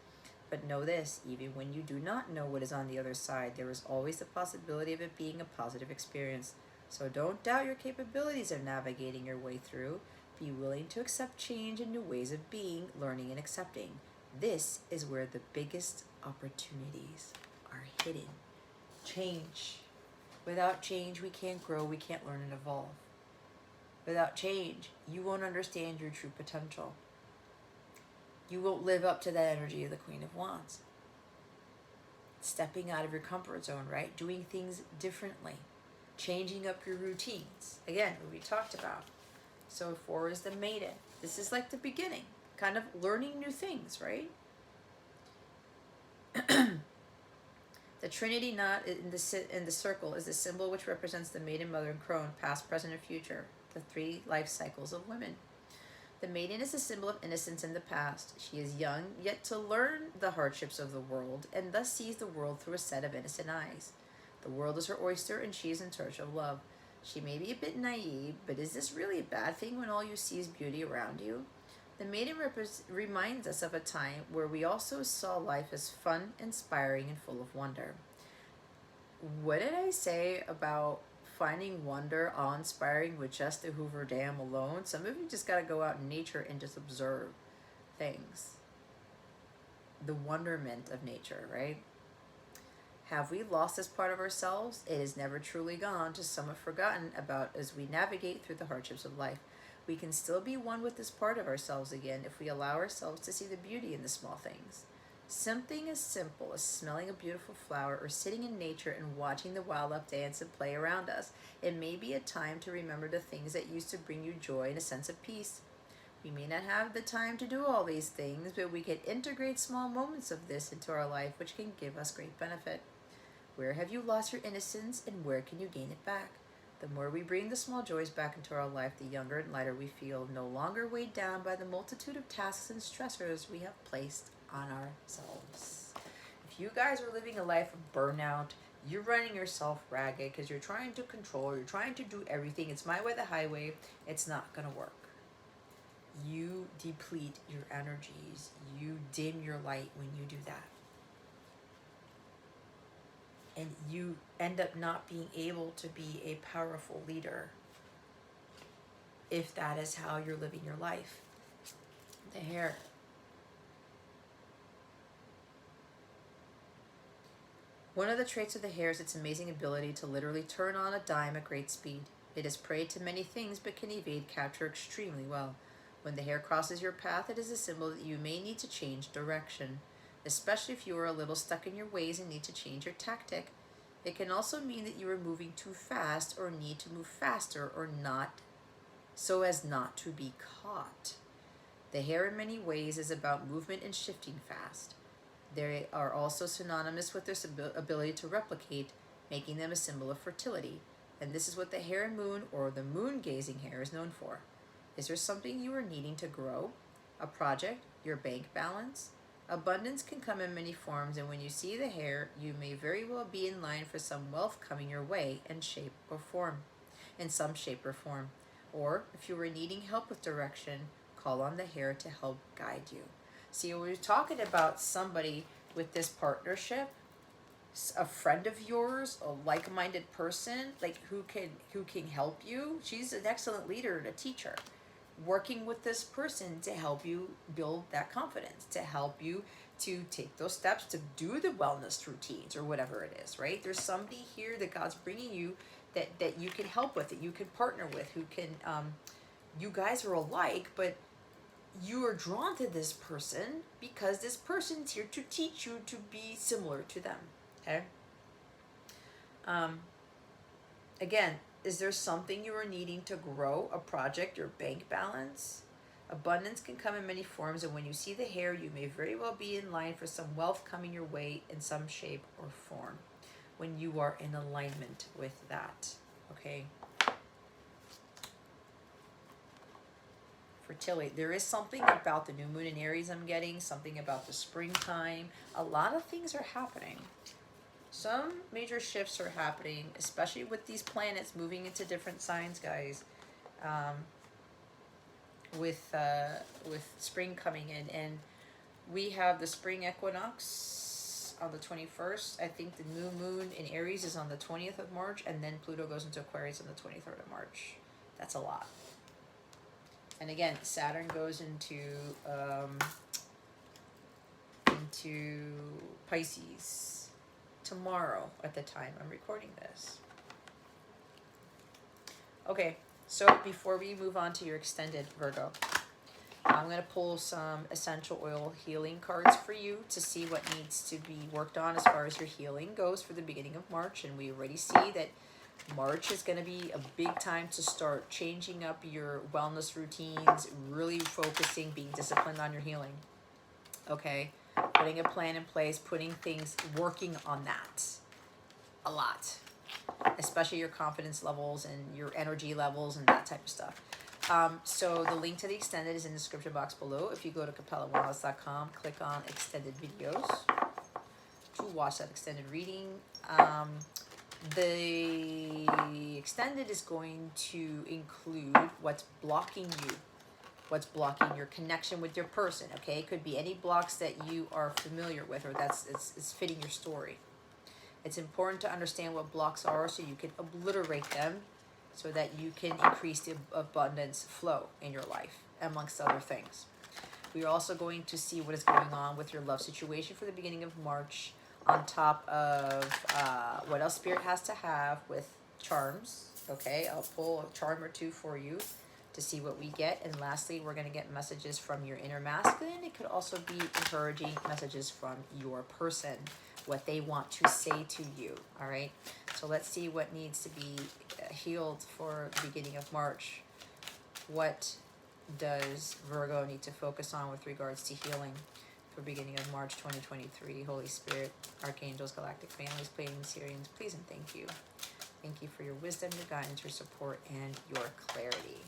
But know this, even when you do not know what is on the other side, there is always the possibility of it being a positive experience. So don't doubt your capabilities of navigating your way through. Be willing to accept change and new ways of being, learning, and accepting. This is where the biggest opportunities are hidden. Change. Without change, we can't grow, we can't learn and evolve. Without change, you won't understand your true potential. You won't live up to that energy of the Queen of Wands. Stepping out of your comfort zone, right? Doing things differently. Changing up your routines. Again, what we talked about. So 4 is the Maiden. This is like the beginning. Kind of learning new things, right? The Trinity knot in the circle is the symbol which represents the Maiden, Mother, and Crone, past, present, and future, the 3 life cycles of women. The Maiden is a symbol of innocence in the past. She is young, yet to learn the hardships of the world, and thus sees the world through a set of innocent eyes. The world is her oyster, and she is in search of love. She may be a bit naive, but is this really a bad thing when all you see is beauty around you? The Maiden reminds us of a time where we also saw life as fun, inspiring, and full of wonder. What did I say about finding wonder awe-inspiring with just the Hoover Dam alone? Some of you just got to go out in nature and just observe things. The wonderment of nature, right? Have we lost this part of ourselves? It is never truly gone, just somewhat forgotten about as we navigate through the hardships of life. We can still be one with this part of ourselves again if we allow ourselves to see the beauty in the small things. Something as simple as smelling a beautiful flower or sitting in nature and watching the wildlife dance and play around us. It may be a time to remember the things that used to bring you joy and a sense of peace. We may not have the time to do all these things, but we can integrate small moments of this into our life, which can give us great benefit. Where have you lost your innocence, and where can you gain it back? The more we bring the small joys back into our life, the younger and lighter we feel, no longer weighed down by the multitude of tasks and stressors we have placed on ourselves. If you guys are living a life of burnout, you're running yourself ragged because you're trying to control, you're trying to do everything, it's my way, the highway, it's not going to work. You deplete your energies, you dim your light when you do that. And you end up not being able to be a powerful leader if that is how you're living your life. The hair. One of the traits of the hair is its amazing ability to literally turn on a dime at great speed. It is prey to many things but can evade capture extremely well. When the hair crosses your path, it is a symbol that you may need to change direction, especially if you are a little stuck in your ways and need to change your tactic. It can also mean that you are moving too fast or need to move faster or not, so as not to be caught. The hair in many ways is about movement and shifting fast. They are also synonymous with their ability to replicate, making them a symbol of fertility. And this is what the hair and moon, or the moon gazing hair, is known for. Is there something you are needing to grow? A project? Your bank balance? Abundance can come in many forms, and when you see the hair, you may very well be in line for some wealth coming your way in some shape or form. Or, if you are needing help with direction, call on the hair to help guide you. See, we're talking about somebody with this partnership, a friend of yours, a like-minded person, like who can help you. She's an excellent leader and a teacher, working with this person to help you build that confidence, to help you to take those steps to do the wellness routines or whatever it is, right? There's somebody here that God's bringing you that you can help with, that you can partner with, who can, you guys are alike, but you are drawn to this person because this person's here to teach you to be similar to them. Okay. Again, is there something you are needing to grow? A project, your bank balance? Abundance can come in many forms, and when you see the hair, you may very well be in line for some wealth coming your way in some shape or form when you are in alignment with that. Okay. Fertility. There is something about the new moon in Aries I'm getting, something about the springtime. A lot of things are happening. Some major shifts are happening, especially with these planets moving into different signs, guys. With spring coming in, and we have the spring equinox on the 21st. I think the new moon in Aries is on the 20th of March, and then Pluto goes into Aquarius on the 23rd of March. That's a lot. And again, Saturn goes into Pisces tomorrow at the time I'm recording this. Okay, so before we move on to your extended Virgo, I'm going to pull some essential oil healing cards for you to see what needs to be worked on as far as your healing goes for the beginning of March. And we already see that March is going to be a big time to start changing up your wellness routines, really focusing, being disciplined on your healing. Okay, putting a plan in place, working on that a lot, especially your confidence levels and your energy levels and that type of stuff. So the link to the extended is in the description box below. If you go to capellawellness.com, click on extended videos to watch that extended reading. The extended is going to include what's blocking you, what's blocking your connection with your person. Okay, it could be any blocks that you are familiar with, or it's fitting your story. It's important to understand what blocks are so you can obliterate them, so that you can increase the abundance flow in your life, amongst other things. We are also going to see what is going on with your love situation for the beginning of March, on top of what else Spirit has to have with charms. Okay, I'll pull a charm or two for you to see what we get. And lastly, we're going to get messages from your inner masculine. It could also be encouraging messages from your person, what they want to say to you. All right, so let's see what needs to be healed for the beginning of March. What does Virgo need to focus on with regards to healing for beginning of March 2023? Holy Spirit, Archangels, Galactic Families, Pleiadians, Sirians, please and thank you. Thank you for your wisdom, your guidance, your support, and your clarity.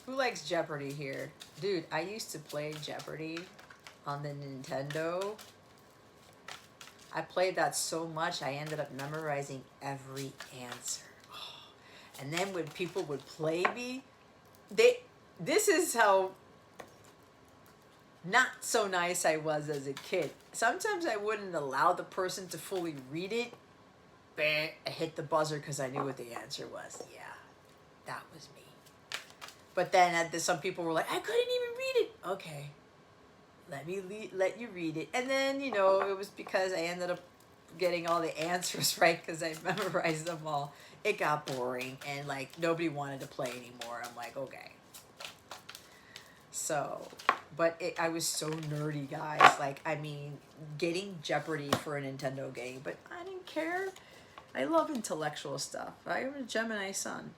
Who likes Jeopardy here? Dude, I used to play Jeopardy on the Nintendo. I played that so much, I ended up memorizing every answer. And then when people would play me, this is how not so nice I was as a kid. Sometimes I wouldn't allow the person to fully read it. I hit the buzzer because I knew what the answer was. Yeah, that was me. But then some people were like, I couldn't even read it. Okay, let you read it. And then, you know, it was because I ended up getting all the answers right because I memorized them all. It got boring and like nobody wanted to play anymore. I'm like, okay. So, but I was so nerdy, guys. Like, I mean, getting Jeopardy for a Nintendo game, but I didn't care. I love intellectual stuff. I'm a Gemini sun.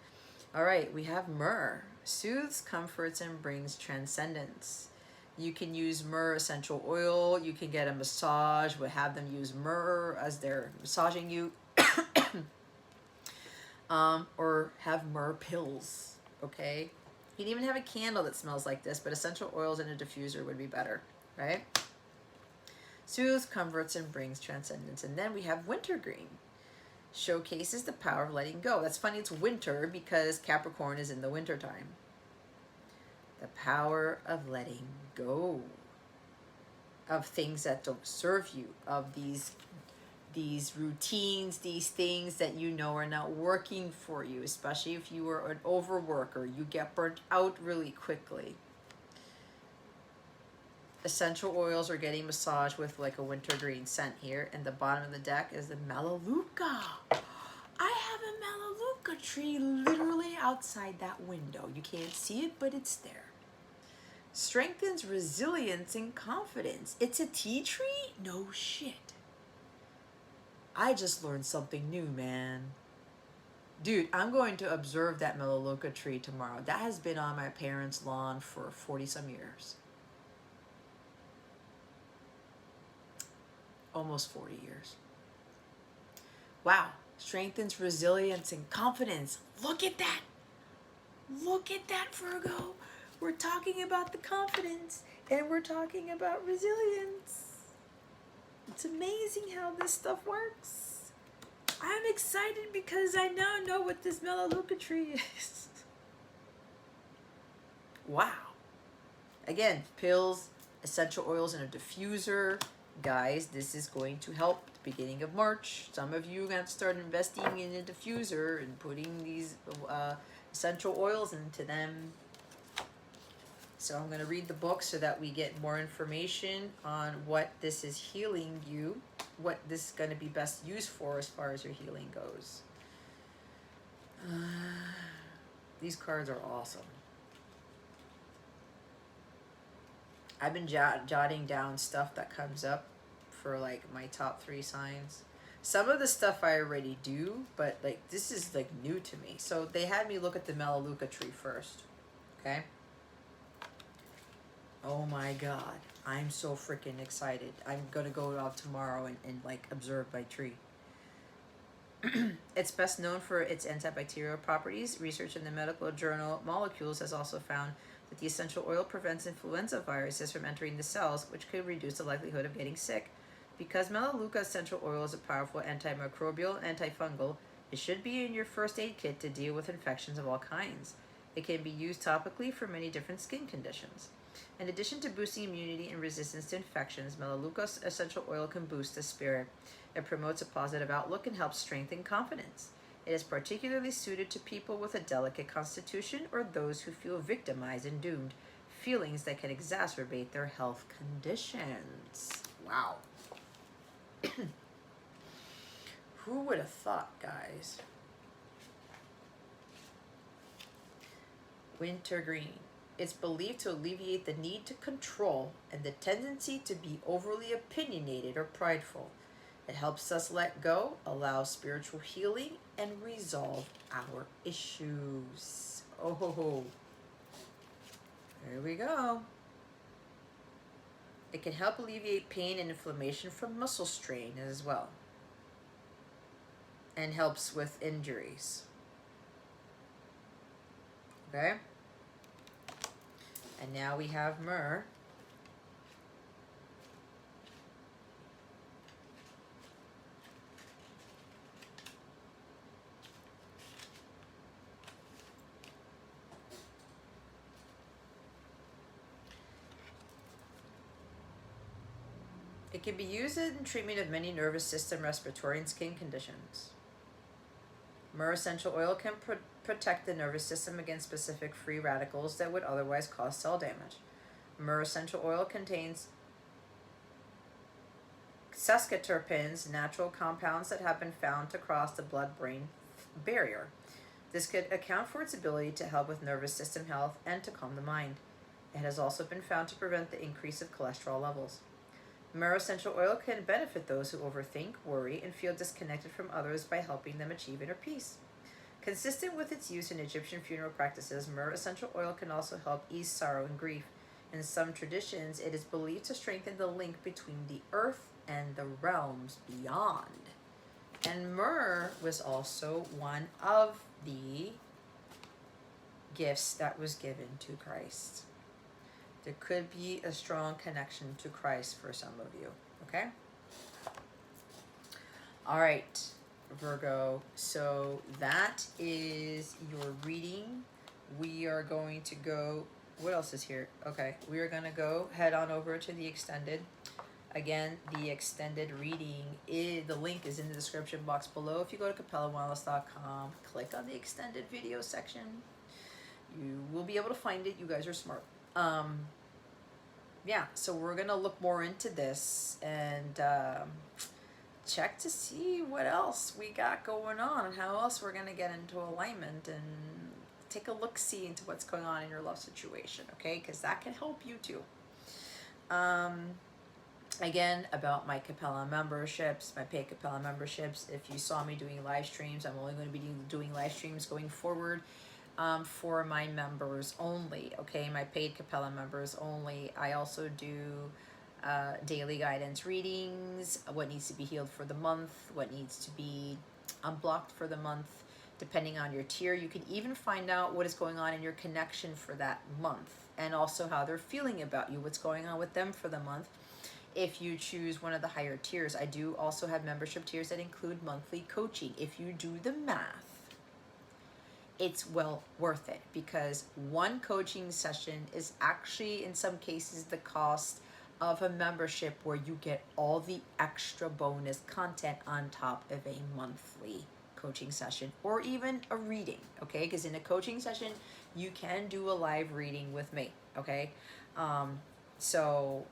All right, we have myrrh. Soothes, comforts, and brings transcendence. You can use myrrh essential oil. You can get a massage. We'll have them use myrrh as they're massaging you. Or have myrrh pills, okay? You can even have a candle that smells like this, but essential oils in a diffuser would be better, right? Soothes, comforts, and brings transcendence. And then we have wintergreen. Showcases the power of letting go. That's funny, it's winter because Capricorn is in the winter time. The power of letting go of things that don't serve you, of these routines, these things that you know are not working for you, especially if you are an overworker. You get burnt out really quickly. Essential oils are getting massaged with like a wintergreen scent here, and the bottom of the deck is the Melaleuca. I have a Melaleuca tree literally outside that window. You can't see it, but it's there. Strengthens resilience and confidence. It's a tea tree? No shit. I just learned something new, man. Dude, I'm going to observe that Melaleuca tree tomorrow. That has been on my parents' lawn for 40-some years. Almost 40 years. Wow. Strengthens resilience and confidence. Look at that. Look at that, Virgo. We're talking about the confidence and we're talking about resilience. It's amazing how this stuff works. I'm excited because I now know what this Melaleuca tree is. Wow. Again, pills, essential oils in a diffuser. Guys, this is going to help at the beginning of March. Some of you are going to start investing in a diffuser and putting these essential oils into them. So I'm going to read the book so that we get more information on what this is healing you, what this is going to be best used for as far as your healing goes. These cards are awesome. I've been jotting down stuff that comes up for like my top 3 signs. Some of the stuff I already do, but like this is like new to me. So they had me look at the Melaleuca tree first. Okay. Oh my God. I'm so freaking excited. I'm gonna go out tomorrow and like observe my tree. It's best known for its antibacterial properties. Research in the medical journal Molecules has also found that the essential oil prevents influenza viruses from entering the cells, which could reduce the likelihood of getting sick. Because Melaleuca essential oil is a powerful antimicrobial and antifungal, it should be in your first aid kit to deal with infections of all kinds. It can be used topically for many different skin conditions. In addition to boosting immunity and resistance to infections, Melaleuca essential oil can boost the spirit. It promotes a positive outlook and helps strengthen confidence. It is particularly suited to people with a delicate constitution or those who feel victimized and doomed, feelings that can exacerbate their health conditions. Wow. Who would have thought, guys? Wintergreen. It's believed to alleviate the need to control and the tendency to be overly opinionated or prideful. It helps us let go, allow spiritual healing, and resolve our issues. Oh, there we go. It can help alleviate pain and inflammation from muscle strain as well, and helps with injuries. Okay? And now we have myrrh. It can be used in treatment of many nervous system, respiratory, and skin conditions. Myrrh essential oil can protect the nervous system against specific free radicals that would otherwise cause cell damage. Myrrh essential oil contains sesquiterpenes, natural compounds that have been found to cross the blood-brain barrier. This could account for its ability to help with nervous system health and to calm the mind. It has also been found to prevent the increase of cholesterol levels. Myrrh essential oil can benefit those who overthink, worry, and feel disconnected from others by helping them achieve inner peace. Consistent with its use in Egyptian funeral practices, myrrh essential oil can also help ease sorrow and grief. In some traditions, it is believed to strengthen the link between the earth and the realms beyond. And myrrh was also one of the gifts that was given to Christ. There could be a strong connection to Christ for some of you, okay? All right, Virgo, so that is your reading. We are going to go, what else is here? Okay, we are going to go head on over to the extended. Again, the extended reading, the link is in the description box below. If you go to capellawellness.com, click on the extended video section. You will be able to find it. You guys are smart. Yeah, so we're going to look more into this and check to see what else we got going on and how else we're going to get into alignment and take a look-see into what's going on in your love situation, okay? Because that can help you too. Again, about my Capella memberships, my paid Capella memberships. If you saw me doing live streams, I'm only going to be doing live streams going forward for my members only, okay? My paid Capella members only. I also do daily guidance readings, what needs to be healed for the month, what needs to be unblocked for the month, depending on your tier. You can even find out what is going on in your connection for that month and also how they're feeling about you, what's going on with them for the month. If you choose one of the higher tiers, I do also have membership tiers that include monthly coaching. If you do the math, it's well worth it because one coaching session is actually in some cases the cost of a membership where you get all the extra bonus content on top of a monthly coaching session or even a reading, okay? Because in a coaching session, you can do a live reading with me, okay? So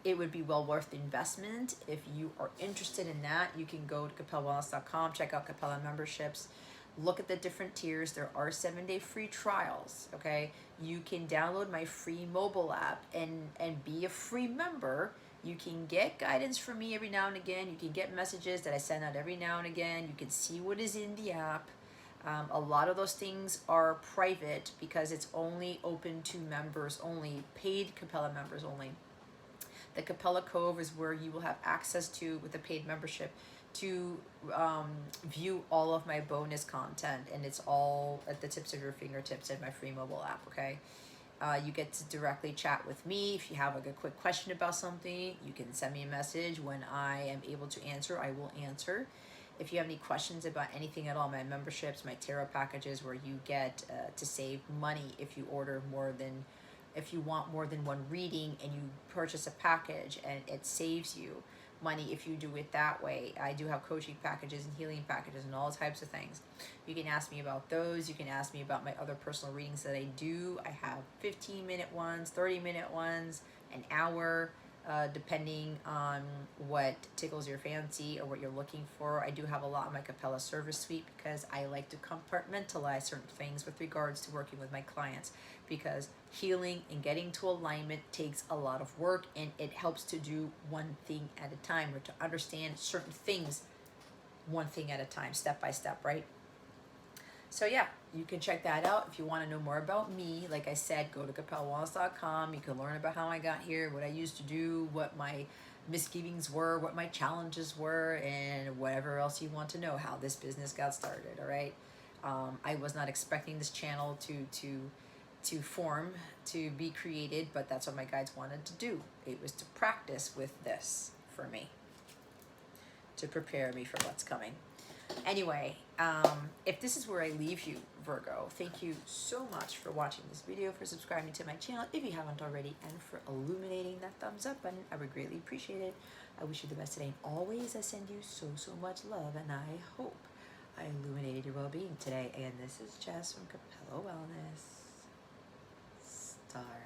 it would be well worth the investment. If you are interested in that, you can go to capellawellness.com, check out Capella memberships, look at the different tiers. There are 7-day free trials, okay? You can download my free mobile app and be a free member. You can get guidance from me every now and again. You can get messages that I send out every now and again. You can see what is in the app. A lot of those things are private because it's only open to members only, paid Capella members only. The Capella Cove is where you will have access to, with a paid membership, to view all of my bonus content, and it's all at the tips of your fingertips in my free mobile app, okay? You get to directly chat with me. If you have like a quick question about something, you can send me a message. When I am able to answer, I will answer. If you have any questions about anything at all, my memberships, my tarot packages where you get to save money if you order more than, if you want more than one reading and you purchase a package and it saves you money if you do it that way. I do have coaching packages and healing packages and all types of things. You can ask me about those. You can ask me about my other personal readings that I do. I have 15-minute ones, 30-minute ones, an hour, depending on what tickles your fancy or what you're looking for. I do have a lot in my Capella service suite because I like to compartmentalize certain things with regards to working with my clients, because healing and getting to alignment takes a lot of work, and it helps to do one thing at a time, or to understand certain things one thing at a time, step by step, right? So yeah, you can check that out. If you want to know more about me, like I said, go to capellawellness.com. You can learn about how I got here, what I used to do, what my misgivings were, what my challenges were, and whatever else you want to know, how this business got started, all right? I was not expecting this channel to form, to be created, but that's what my guides wanted to do. It was to practice with this for me, to prepare me for what's coming. Anyway, if this is where I leave you, Virgo, thank you so much for watching this video, for subscribing to my channel if you haven't already, and for illuminating that thumbs up button. I would greatly appreciate it. I wish you the best today, and always I send you so much love, and I hope I illuminated your well-being today. And this is Jess from Capella Wellness. Star.